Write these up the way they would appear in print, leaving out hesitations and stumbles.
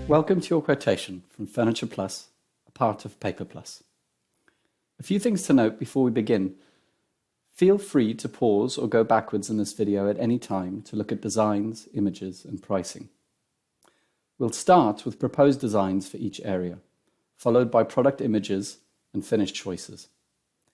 Welcome to your quotation from Furniture Plus, a part of Paper Plus. A few things to note before we begin. Feel free to pause or go backwards in this video at any time to look at designs, images, and pricing. We'll start with proposed designs for each area, followed by product images and finished choices.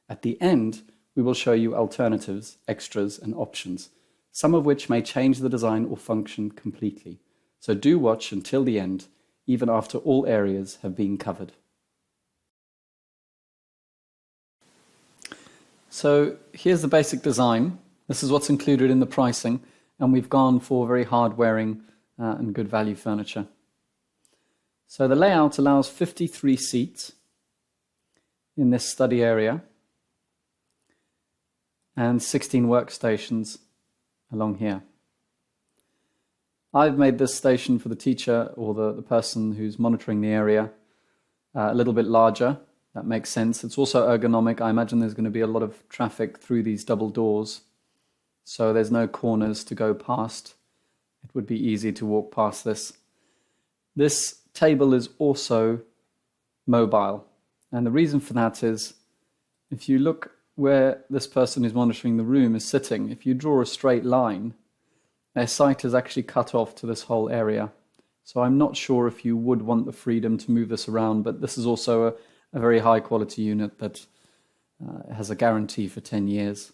At the end, we will show you alternatives, extras, and options, some of which may change the design or function completely. So do watch until the end, even after all areas have been covered. So here's the basic design. This is what's included in the pricing, and we've gone for very hard-wearing and good value furniture. So the layout allows 53 seats in this study area and 16 workstations along here. I've made this station for the teacher or the person who's monitoring the area a little bit larger. That makes sense. It's also ergonomic. I imagine there's going to be a lot of traffic through these double doors, so there's no corners to go past. It would be easy to walk past this. This table is also mobile, and the reason for that is if you look where this person who's monitoring the room is sitting, if you draw a straight line, their sight is actually cut off to this whole area. So I'm not sure if you would want the freedom to move this around, but this is also a very high quality unit that has a guarantee for 10 years.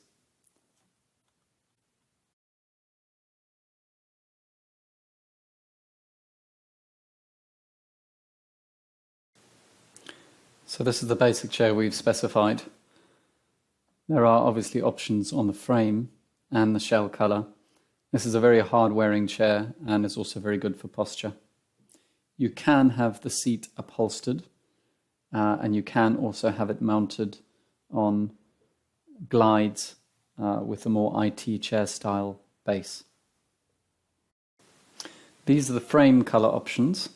So this is the basic chair we've specified. There are obviously options on the frame and the shell colour. This is a very hard-wearing chair and is also very good for posture. You can have the seat upholstered and you can also have it mounted on glides with a more IT chair style base. These are the frame colour options,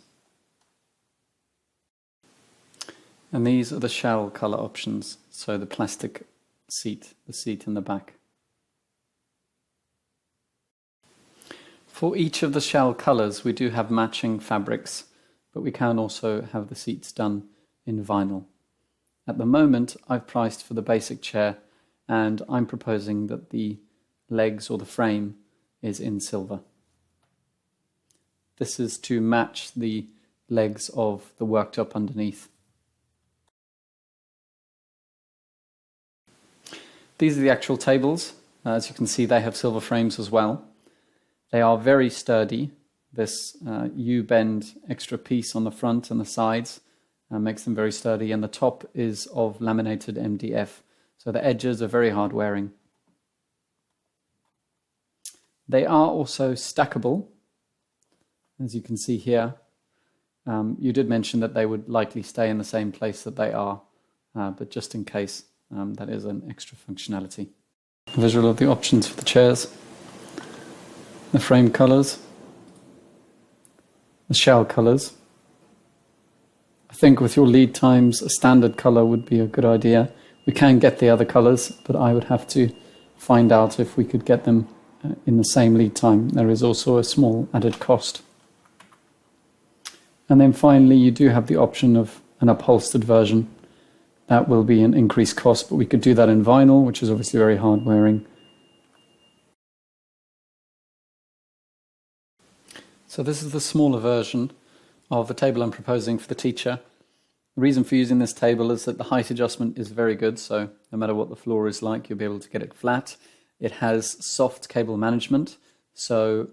and these are the shell colour options, so the plastic seat, the seat in the back. For each of the shell colours we do have matching fabrics, but we can also have the seats done in vinyl. At the moment I've priced for the basic chair and I'm proposing that the legs or the frame is in silver. This is to match the legs of the worktop underneath. These are the actual tables. As you can see, they have silver frames as well. They are very sturdy. This U-bend extra piece on the front and the sides makes them very sturdy, and the top is of laminated MDF, so the edges are very hard wearing. They are also stackable, as you can see here. You did mention that they would likely stay in the same place that they are, but just in case, that is an extra functionality. A visual of the options for the chairs. The frame colours, the shell colours. I think with your lead times, a standard colour would be a good idea. We can get the other colours, but I would have to find out if we could get them in the same lead time. There is also a small added cost. And then finally, you do have the option of an upholstered version. That will be an increased cost, but we could do that in vinyl, which is obviously very hard wearing. So this is the smaller version of the table I'm proposing for the teacher. The reason for using this table is that the height adjustment is very good, so no matter what the floor is like, you'll be able to get it flat. It has soft cable management, so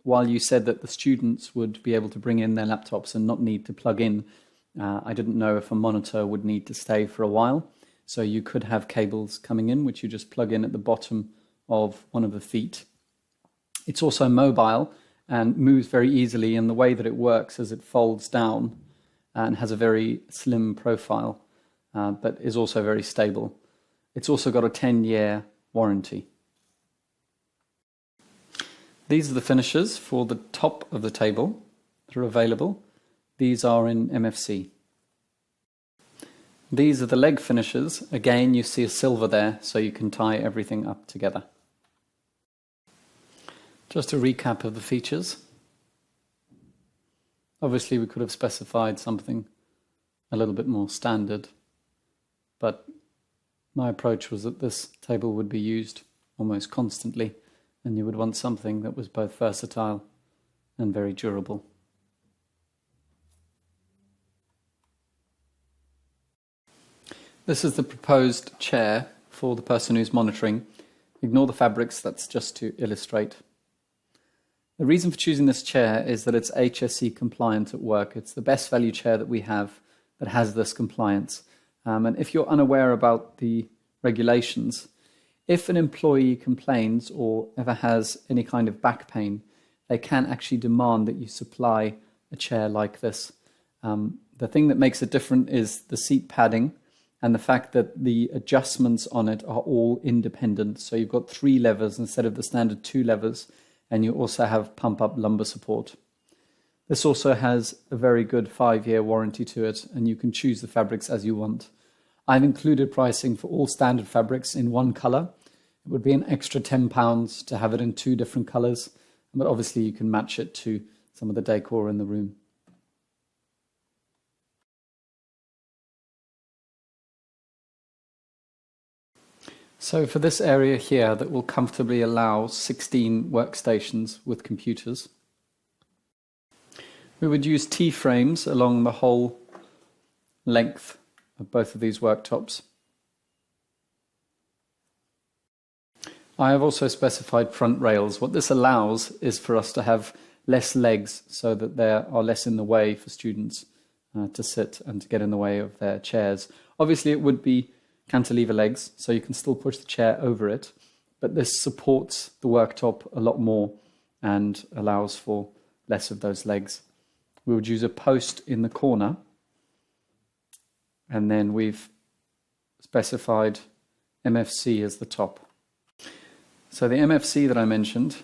while you said that the students would be able to bring in their laptops and not need to plug in, I didn't know if a monitor would need to stay for a while. So you could have cables coming in, which you just plug in at the bottom of one of the feet. It's also mobile and moves very easily, and the way that it works is it folds down and has a very slim profile, but is also very stable. It's also got a 10-year warranty. These are the finishes for the top of the table that are available. These are in MFC. These are the leg finishes. Again, you see a silver there, so you can tie everything up together. Just a recap of the features. Obviously we could have specified something a little bit more standard, but my approach was that this table would be used almost constantly, and you would want something that was both versatile and very durable. This is the proposed chair for the person who's monitoring. Ignore the fabrics, that's just to illustrate. The reason for choosing this chair is that it's HSE compliant at work. It's the best value chair that we have that has this compliance. And if you're unaware about the regulations, if an employee complains or ever has any kind of back pain, they can actually demand that you supply a chair like this. The thing that makes it different is the seat padding and the fact that the adjustments on it are all independent. So you've got 3 levers instead of the standard 2 levers, and you also have pump-up lumbar support. This also has a very good 5-year warranty to it, and you can choose the fabrics as you want. I've included pricing for all standard fabrics in one colour. It would be an extra £10 to have it in 2 different colours, but obviously you can match it to some of the decor in the room. So for this area here that will comfortably allow 16 workstations with computers, we would use T-frames along the whole length of both of these worktops. I have also specified front rails. What this allows is for us to have less legs so that they are less in the way for students to sit and to get in the way of their chairs. Obviously it would be cantilever legs, so you can still push the chair over it, but this supports the worktop a lot more and allows for less of those legs. We would use a post in the corner, and then we've specified MFC as the top. So the MFC that I mentioned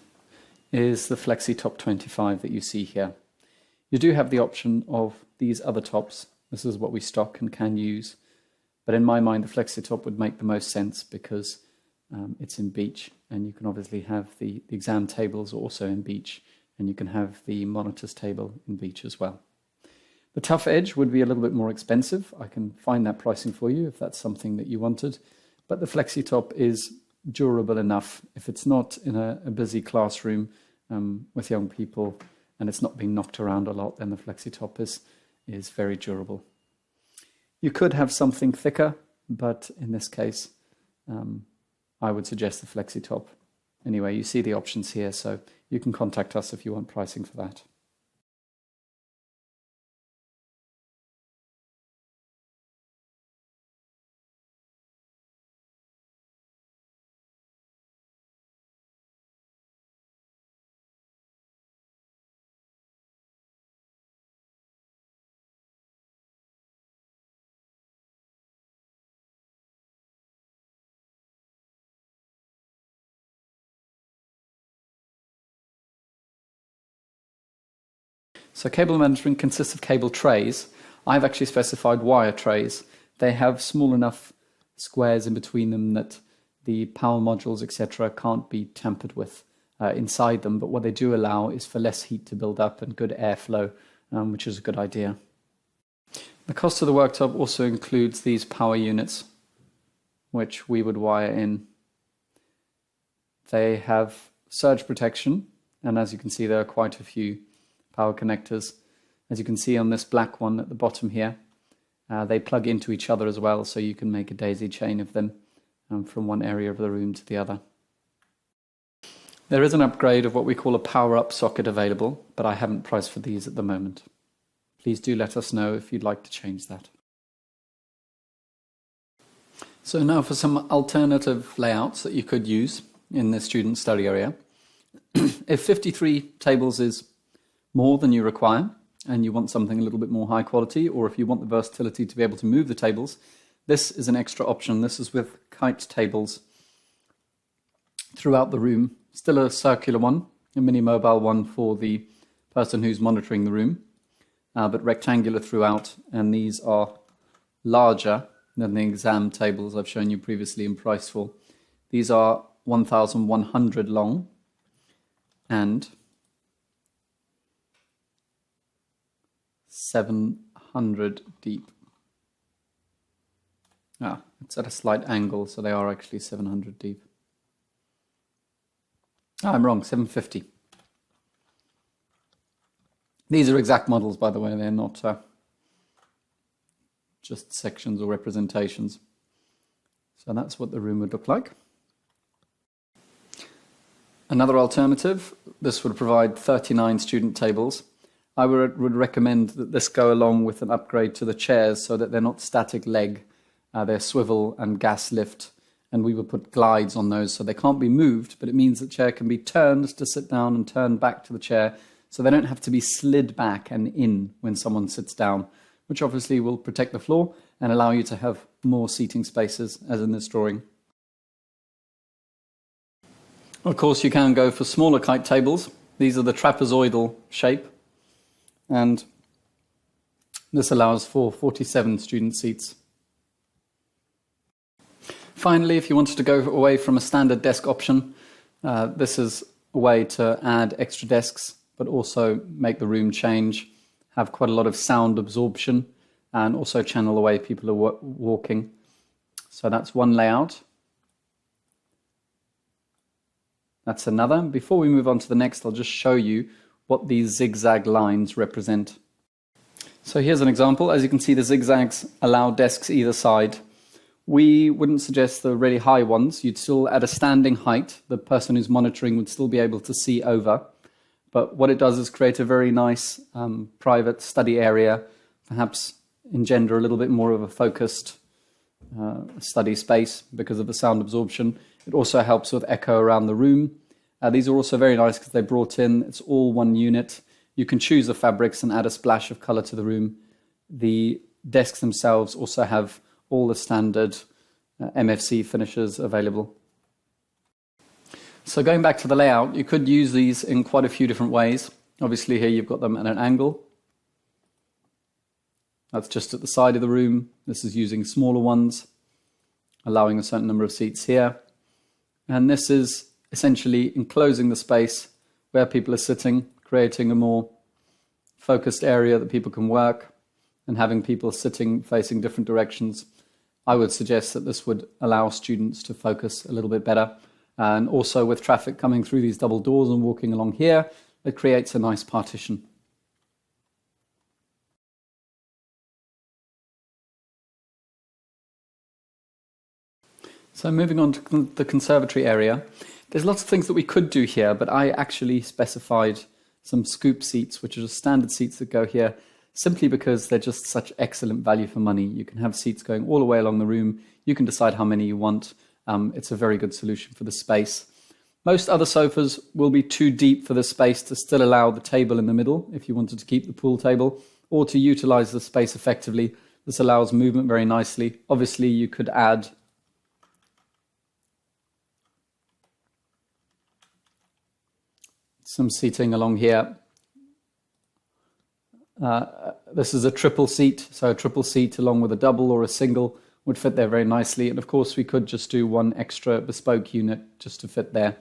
is the Flexi Top 25 that you see here. You do have the option of these other tops. This is what we stock and can use. But in my mind, the FlexiTop would make the most sense because it's in beech, and you can obviously have the exam tables also in beech, and you can have the monitors table in beech as well. The Tough Edge would be a little bit more expensive. I can find that pricing for you if that's something that you wanted. But the FlexiTop is durable enough. If it's not in a busy classroom with young people and it's not being knocked around a lot, then the FlexiTop is very durable. You could have something thicker, but in this case, I would suggest the FlexiTop. Anyway, you see the options here, so you can contact us if you want pricing for that. So cable management consists of cable trays. I've actually specified wire trays. They have small enough squares in between them that the power modules, etc., can't be tampered with inside them, but what they do allow is for less heat to build up and good airflow, which is a good idea. The cost of the worktop also includes these power units, which we would wire in. They have surge protection, and as you can see, there are quite a few power connectors. As you can see on this black one at the bottom here, they plug into each other as well, so you can make a daisy chain of them from one area of the room to the other. There is an upgrade of what we call a power-up socket available, but I haven't priced for these at the moment. Please do let us know if you'd like to change that. So now for some alternative layouts that you could use in the student study area. If 53 tables is more than you require, and you want something a little bit more high quality, or if you want the versatility to be able to move the tables, this is an extra option. This is with kite tables throughout the room. Still a circular one, a mini mobile one for the person who's monitoring the room, but rectangular throughout, and these are larger than the exam tables I've shown you previously in price for. These are 1,100 long and 700 deep. It's at a slight angle, so they are actually 700 deep. I'm wrong, 750. These are exact models, by the way. They're not just sections or representations. So that's what the room would look like. Another alternative, this would provide 39 student tables. I would recommend that this go along with an upgrade to the chairs so that they're not static leg. They're swivel and gas lift, and we would put glides on those so they can't be moved, but it means the chair can be turned to sit down and turned back to the chair, so they don't have to be slid back and in when someone sits down, which obviously will protect the floor and allow you to have more seating spaces, as in this drawing. Of course, you can go for smaller kite tables. These are the trapezoidal shape, and this allows for 47 student seats. Finally, if you wanted to go away from a standard desk option, this is a way to add extra desks, but also make the room change, have quite a lot of sound absorption, and also channel the way people are walking. So that's one layout. That's another. Before we move on to the next, I'll just show you what these zigzag lines represent. So here's an example. As you can see, the zigzags allow desks either side. We wouldn't suggest the really high ones. You'd still, at a standing height, the person who's monitoring would still be able to see over. But what it does is create a very nice private study area, perhaps engender a little bit more of a focused study space because of the sound absorption. It also helps with echo around the room. These are also very nice because they're brought in. It's all one unit. You can choose the fabrics and add a splash of color to the room. The desks themselves also have all the standard MFC finishes available. So going back to the layout, you could use these in quite a few different ways. Obviously here you've got them at an angle. That's just at the side of the room. This is using smaller ones, allowing a certain number of seats here. And this is essentially enclosing the space where people are sitting, creating a more focused area that people can work, and having people sitting facing different directions. I would suggest that this would allow students to focus a little bit better. And also with traffic coming through these double doors and walking along here, it creates a nice partition. So moving on to the conservatory area, there's lots of things that we could do here, but I actually specified some scoop seats, which are just standard seats that go here, simply because they're just such excellent value for money. You can have seats going all the way along the room. You can decide how many you want. It's a very good solution for the space. Most other sofas will be too deep for the space to still allow the table in the middle if you wanted to keep the pool table, or to utilize the space effectively. This allows movement very nicely. Obviously, you could add some seating along here. This is a triple seat, so a triple seat along with a double or a single would fit there very nicely. And of course, we could just do one extra bespoke unit just to fit there.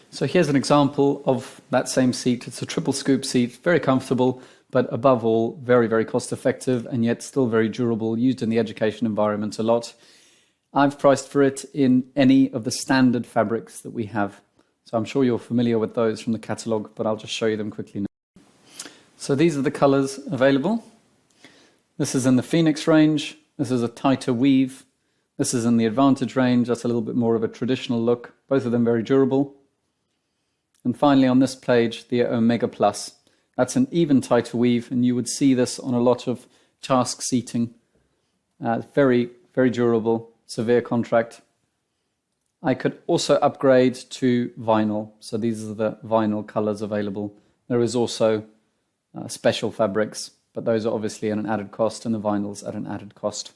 So here's an example of that same seat. It's a triple scoop seat, very comfortable, but above all, very, very cost effective and yet still very durable, used in the education environment a lot. I've priced for it in any of the standard fabrics that we have. So I'm sure you're familiar with those from the catalogue, but I'll just show you them quickly now. So these are the colours available. This is in the Phoenix range. This is a tighter weave. This is in the Advantage range. That's a little bit more of a traditional look. Both of them very durable. And finally on this page, the Omega Plus. That's an even tighter weave, and you would see this on a lot of task seating. Very, very durable, severe contract. I could also upgrade to vinyl. So these are the vinyl colors available. There is also special fabrics, but those are obviously at an added cost, and the vinyls at an added cost.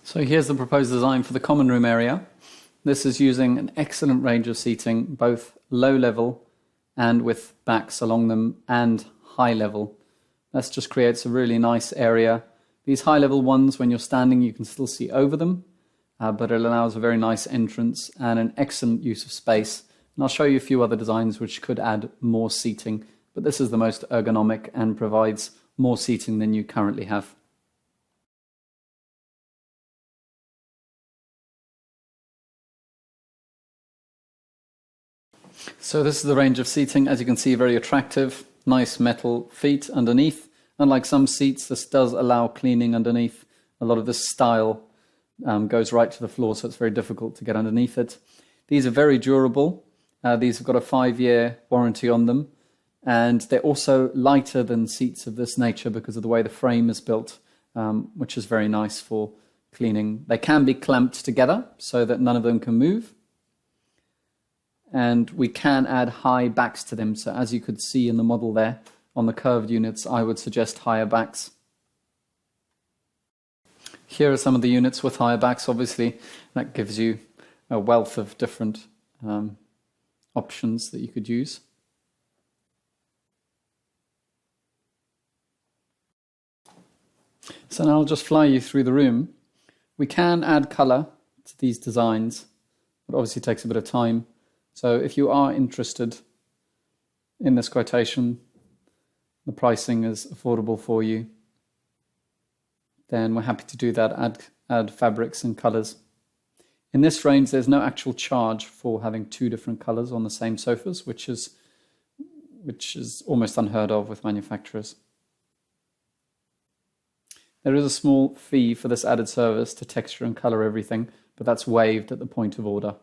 So here's the proposed design for the common room area. This is using an excellent range of seating, both low level and with backs along them, and high level. This just creates a really nice area. These high-level ones, when you're standing, you can still see over them, but it allows a very nice entrance and an excellent use of space. And I'll show you a few other designs which could add more seating, but this is the most ergonomic and provides more seating than you currently have. So this is the range of seating. As you can see, very attractive, nice metal feet underneath. Unlike some seats, this does allow cleaning underneath. A lot of this style goes right to the floor, so it's very difficult to get underneath it. These are very durable. These have got a 5-year warranty on them, and they're also lighter than seats of this nature because of the way the frame is built, which is very nice for cleaning. They can be clamped together so that none of them can move, and we can add high backs to them. So as you could see in the model there, on the curved units, I would suggest higher backs. Here are some of the units with higher backs. Obviously, that gives you a wealth of different options that you could use. So now I'll just fly you through the room. We can add colour to these designs, but obviously it takes a bit of time. So if you are interested in this quotation, the pricing is affordable for you, then we're happy to do that, add fabrics and colours. In this range, there's no actual charge for having 2 different colours on the same sofas, which is almost unheard of with manufacturers. There is a small fee for this added service to texture and colour everything, but that's waived at the point of order.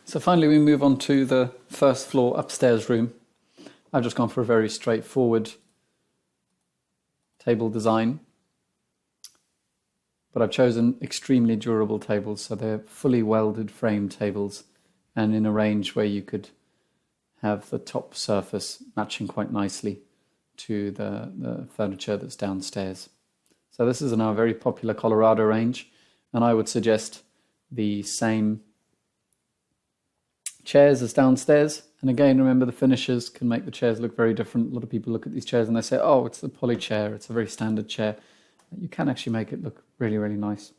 So finally we move on to the first floor upstairs room. I've just gone for a very straightforward table design, but I've chosen extremely durable tables, so they're fully welded frame tables and in a range where you could have the top surface matching quite nicely to the furniture that's downstairs. So this is in our very popular Colorado range, and I would suggest the same chairs as downstairs. And again, remember, the finishes can make the chairs look very different. A lot of people look at these chairs and they say, oh, it's a poly chair, it's a very standard chair. You can actually make it look really, really nice.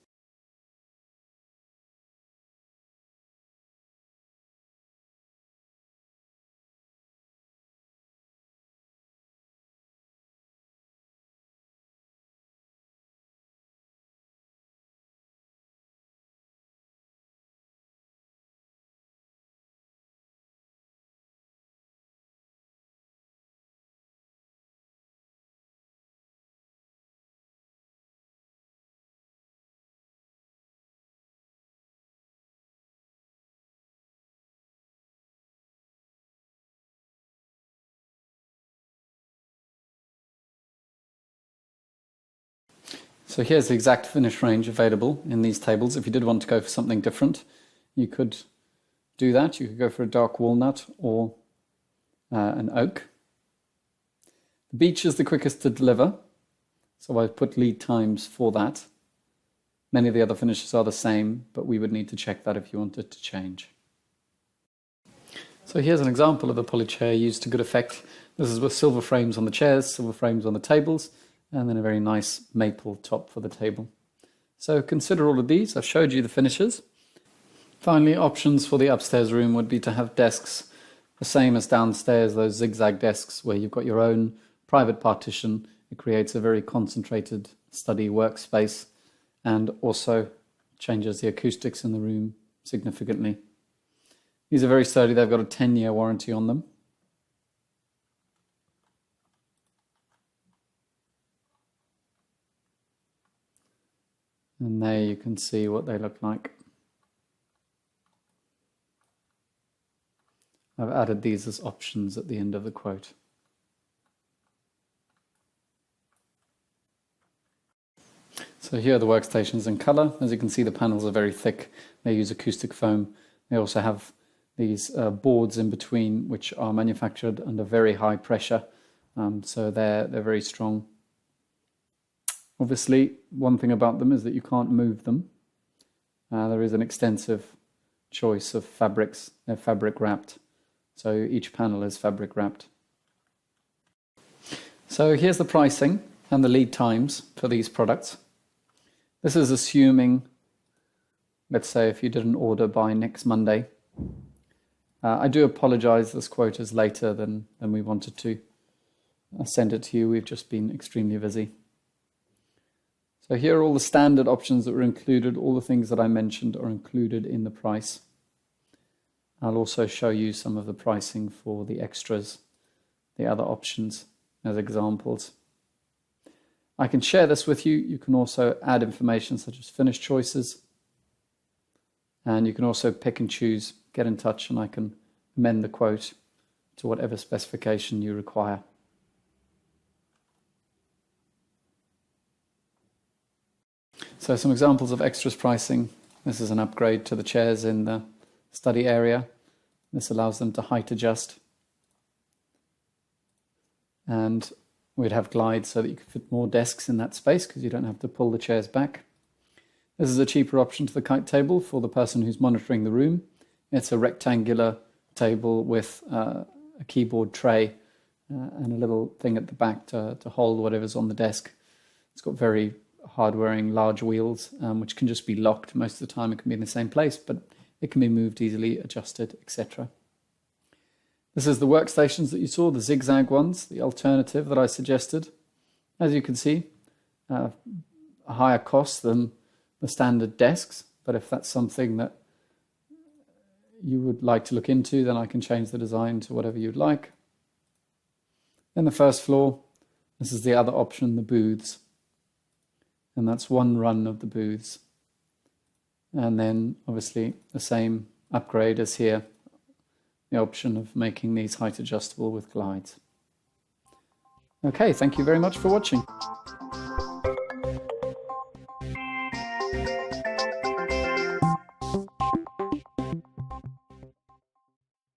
So here's the exact finish range available in these tables. If you did want to go for something different, you could do that. You could go for a dark walnut or an oak. The beech is the quickest to deliver, so I've put lead times for that. Many of the other finishes are the same, but we would need to check that if you wanted to change. So here's an example of a poly chair used to good effect. This is with silver frames on the chairs, silver frames on the tables, and then a very nice maple top for the table. So consider all of these. I've showed you the finishes. Finally, options for the upstairs room would be to have desks the same as downstairs, those zigzag desks where you've got your own private partition. It creates a very concentrated study workspace and also changes the acoustics in the room significantly. These are very sturdy. They've got a 10-year warranty on them. And there you can see what they look like. I've added these as options at the end of the quote. So here are the workstations in color. As you can see, the panels are very thick. They use acoustic foam They also have these boards in between, which are manufactured under very high pressure, so they're very strong. Obviously, one thing about them is that you can't move them. There is an extensive choice of fabrics. They're fabric wrapped, so each panel is fabric wrapped. So here's the pricing and the lead times for these products. This is assuming, let's say, if you did an order by next Monday. I do apologize, this quote is later than we wanted to send it to you. We've just been extremely busy. So here are all the standard options that were included. All the things that I mentioned are included in the price. I'll also show you some of the pricing for the extras, the other options, as examples. I can share this with you. You can also add information such as finish choices. And you can also pick and choose, get in touch, and I can amend the quote to whatever specification you require. So some examples of extras pricing. This is an upgrade to the chairs in the study area. This allows them to height adjust. And we'd have glides so that you could fit more desks in that space because you don't have to pull the chairs back. This is a cheaper option to the kite table for the person who's monitoring the room. It's a rectangular table with a keyboard tray and a little thing at the back to hold whatever's on the desk. It's got very hard-wearing large wheels, which can just be locked. Most of the time it can be in the same place, but it can be moved easily, adjusted, etc. This is the workstations that you saw, the zigzag ones, the alternative that I suggested. As you can see, a higher cost than the standard desks, but if that's something that you would like to look into, then I can change the design to whatever you'd like. Then the first floor, this is the other option, the booths. And that's one run of the booths. And then obviously the same upgrade as here, the option of making these height adjustable with glides. Okay, thank you very much for watching.